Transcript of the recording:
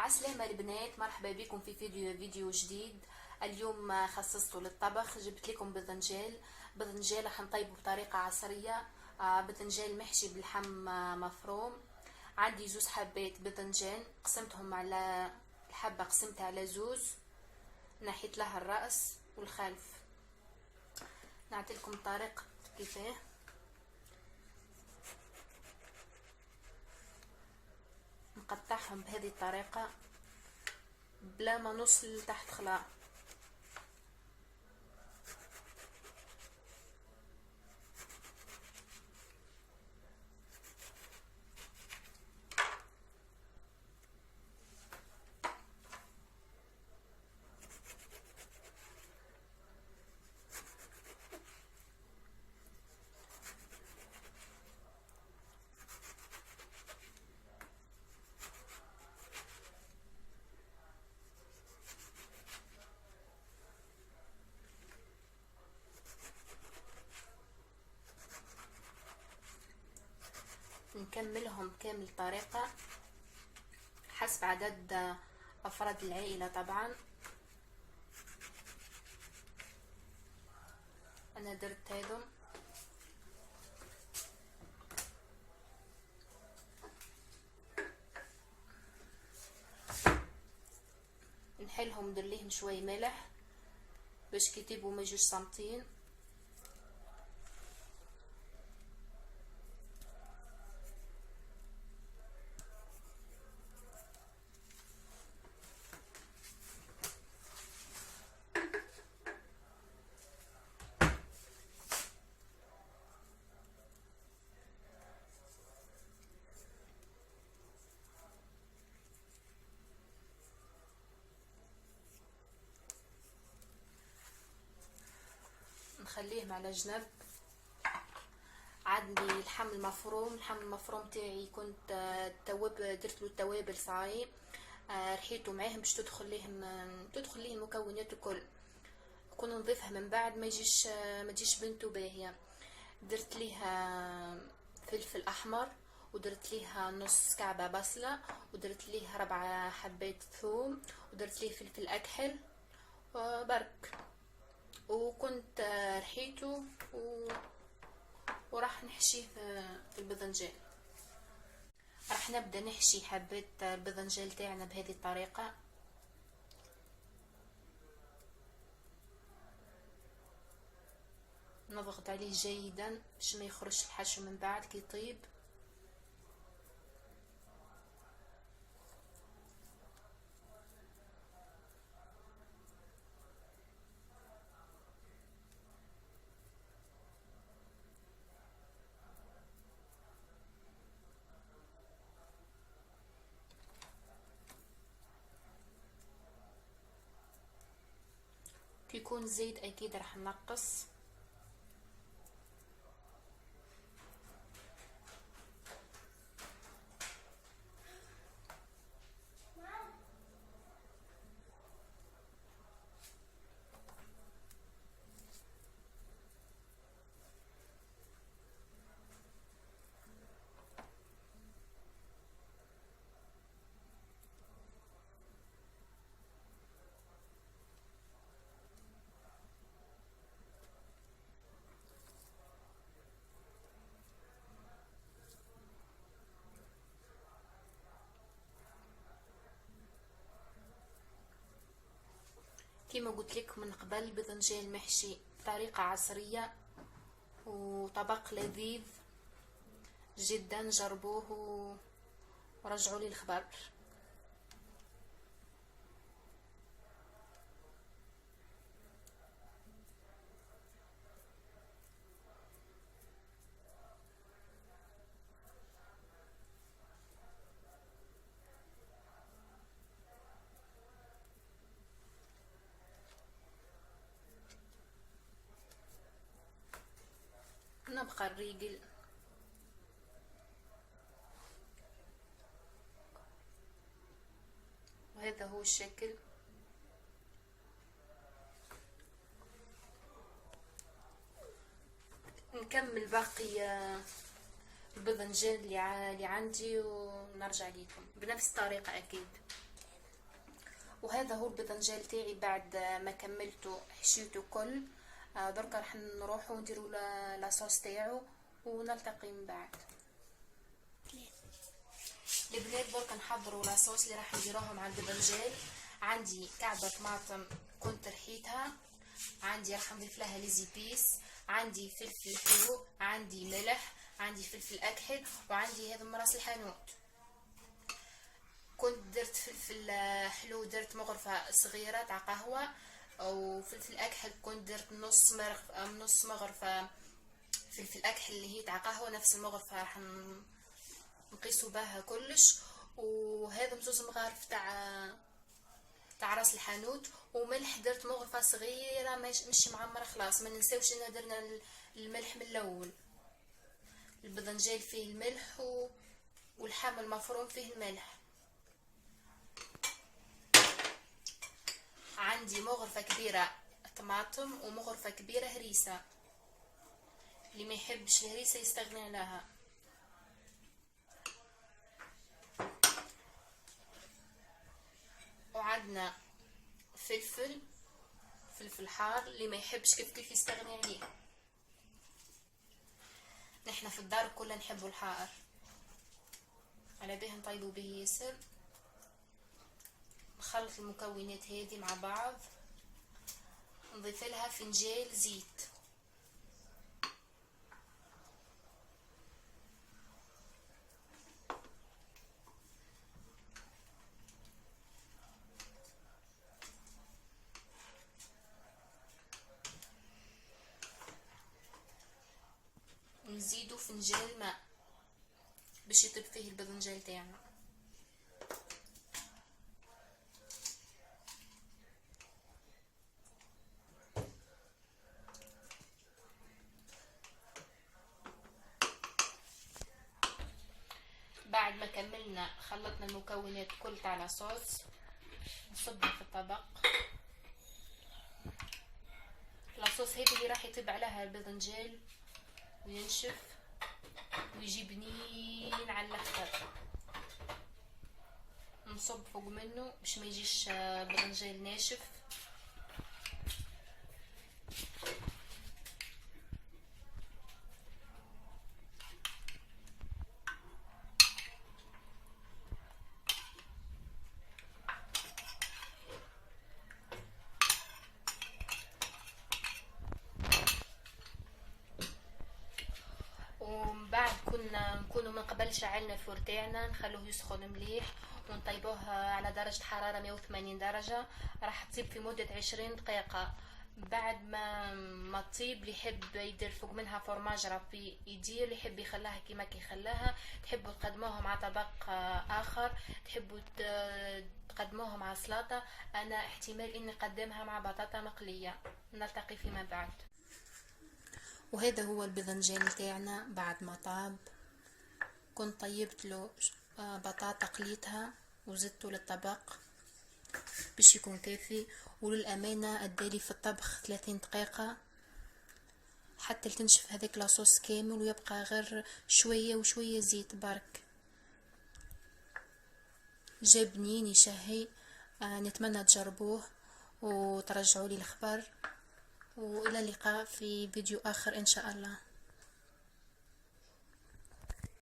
عسلامة البنات، مرحبا بكم في فيديو جديد. اليوم خصصته للطبخ. جبت لكم بذنجال راح نطيبه بطريقة عصرية. بذنجال محشي باللحم مفروم. عندي 2 حبات بذنجان، قسمتهم على الحبة، قسمتها على 2، نحيت لها الرأس والخلف. نعطيلكم طريقة كيفاه. نقطعهم بهذه الطريقة بلا ما نوصل لتحت خلاص. نكملهم كامل طريقة حسب عدد أفراد العائلة طبعا. أنا درت هذم، نحلهم ندير ليهم شوي ملح باش كيطيبوا ما يجوش صامتين. نخليهم على جنب. عندي اللحم المفروم تاعي كنت درت له التوابل صاي. رحيته معاهم باش تدخل ليه المكونات الكل. كنا نضيفها من بعد ما تجيش بنته باهيه. درت ليها فلفل احمر، ودرت ليها نص كعبه بصله، ودرت ليها 4 حبات ثوم، ودرت ليه فلفل اكحل وبرك. وكنت رحيته وراح نحشيه في الباذنجان. راح نبدا نحشي حبات الباذنجان تاعنا بهذه الطريقه. نضغط عليه جيدا باش ما يخرجش الحشو من بعد كي يطيب. كي يكون زيت اكيد راح نقص. كما قلت لك من قبل، باذنجان محشي بطريقة عصرية وطبق لذيذ جدا. جربوه ورجعوا لي الخبر. نبقى الريقل. وهذا هو الشكل. نكمل باقي الباذنجان اللي عندي ونرجع لكم بنفس الطريقة اكيد. وهذا هو الباذنجان تاعي بعد ما كملته حشيته كل. دركا راح نروحو نديرو لاصوص تاعو ونلتقي من بعد. البنات دركا نحضروا لاصوص اللي راح نديروها مع الباذنجان. عندي كعبه طماطم كنت رحيتها، عندي راح نضيف لها ليزيبيس، عندي فلفل حلو، عندي ملح، عندي فلفل اكحل، وعندي هذا راس الحانوت. كنت درت فلفل حلو، درت مغرفه صغيره تاع قهوه، وفلفل اكحل كنت درت نص مغرفه فلفل اكحل اللي هي تاع قهوه، نفس المغرفه راح نقيسوا بها كلش. وهذا زوز مغارف تاع راس الحانوت، وملح درت مغرفه صغيره مش معمره خلاص. ما ننساوش ان درنا الملح من الاول. الباذنجان فيه الملح واللحم المفروم فيه الملح. عندي مغرفه كبيره طماطم ومغرفه كبيره هريسه، اللي ما يحبش الهريسه يستغني عنها. وعندنا فلفل حار، اللي ما يحبش كيف يستغني عليه. نحنا في الدار كلنا نحبوا الحار، على بيه نطيبوا به ياسر. نخلط المكونات هذه مع بعض، نضيف لها فنجان زيت. نزيدو فنجان ماء باش يطيب فيه الباذنجان تاعنا. بعد ما كملنا خلطنا المكونات كل تاع لاصوص، نصبها في الطبق. لاصوص هذه اللي راح يطيب عليها الباذنجان وينشف ويجي بنين على الاخر. نصب فوق منه باش ما يجيش باذنجان ناشف. ومن بعد نكونوا من قبل شعلنا الفور تاعنا، نخلوه يسخن مليح ونطيبوه على درجة حرارة 180 درجة. راح تطيب في مدة 20 دقيقة. بعد ما تطيب، اللي يحب يدير فوق منها فرماج رابي يدير، اللي يحب يخلاها كيما يخلاها. تحبوا تقدموها مع طبق اخر، تحبوا تقدموها مع سلطة. انا احتمال اني اقدمها مع بطاطا مقلية. نلتقي فيما بعد. وهذا هو الباذنجان تاعنا بعد ما طاب. كنت طيبت له بطاطا قليتها وزدته للطبق باش يكون كافي. وللامانه ادالي في الطبخ 30 دقيقه حتى تنشف هذاك لاصوص كامل، ويبقى غير شويه وشويه زيت برك. جاب بنين يشهي. نتمنى تجربوه وترجعوا لي الخبر، والى اللقاء في فيديو اخر ان شاء الله.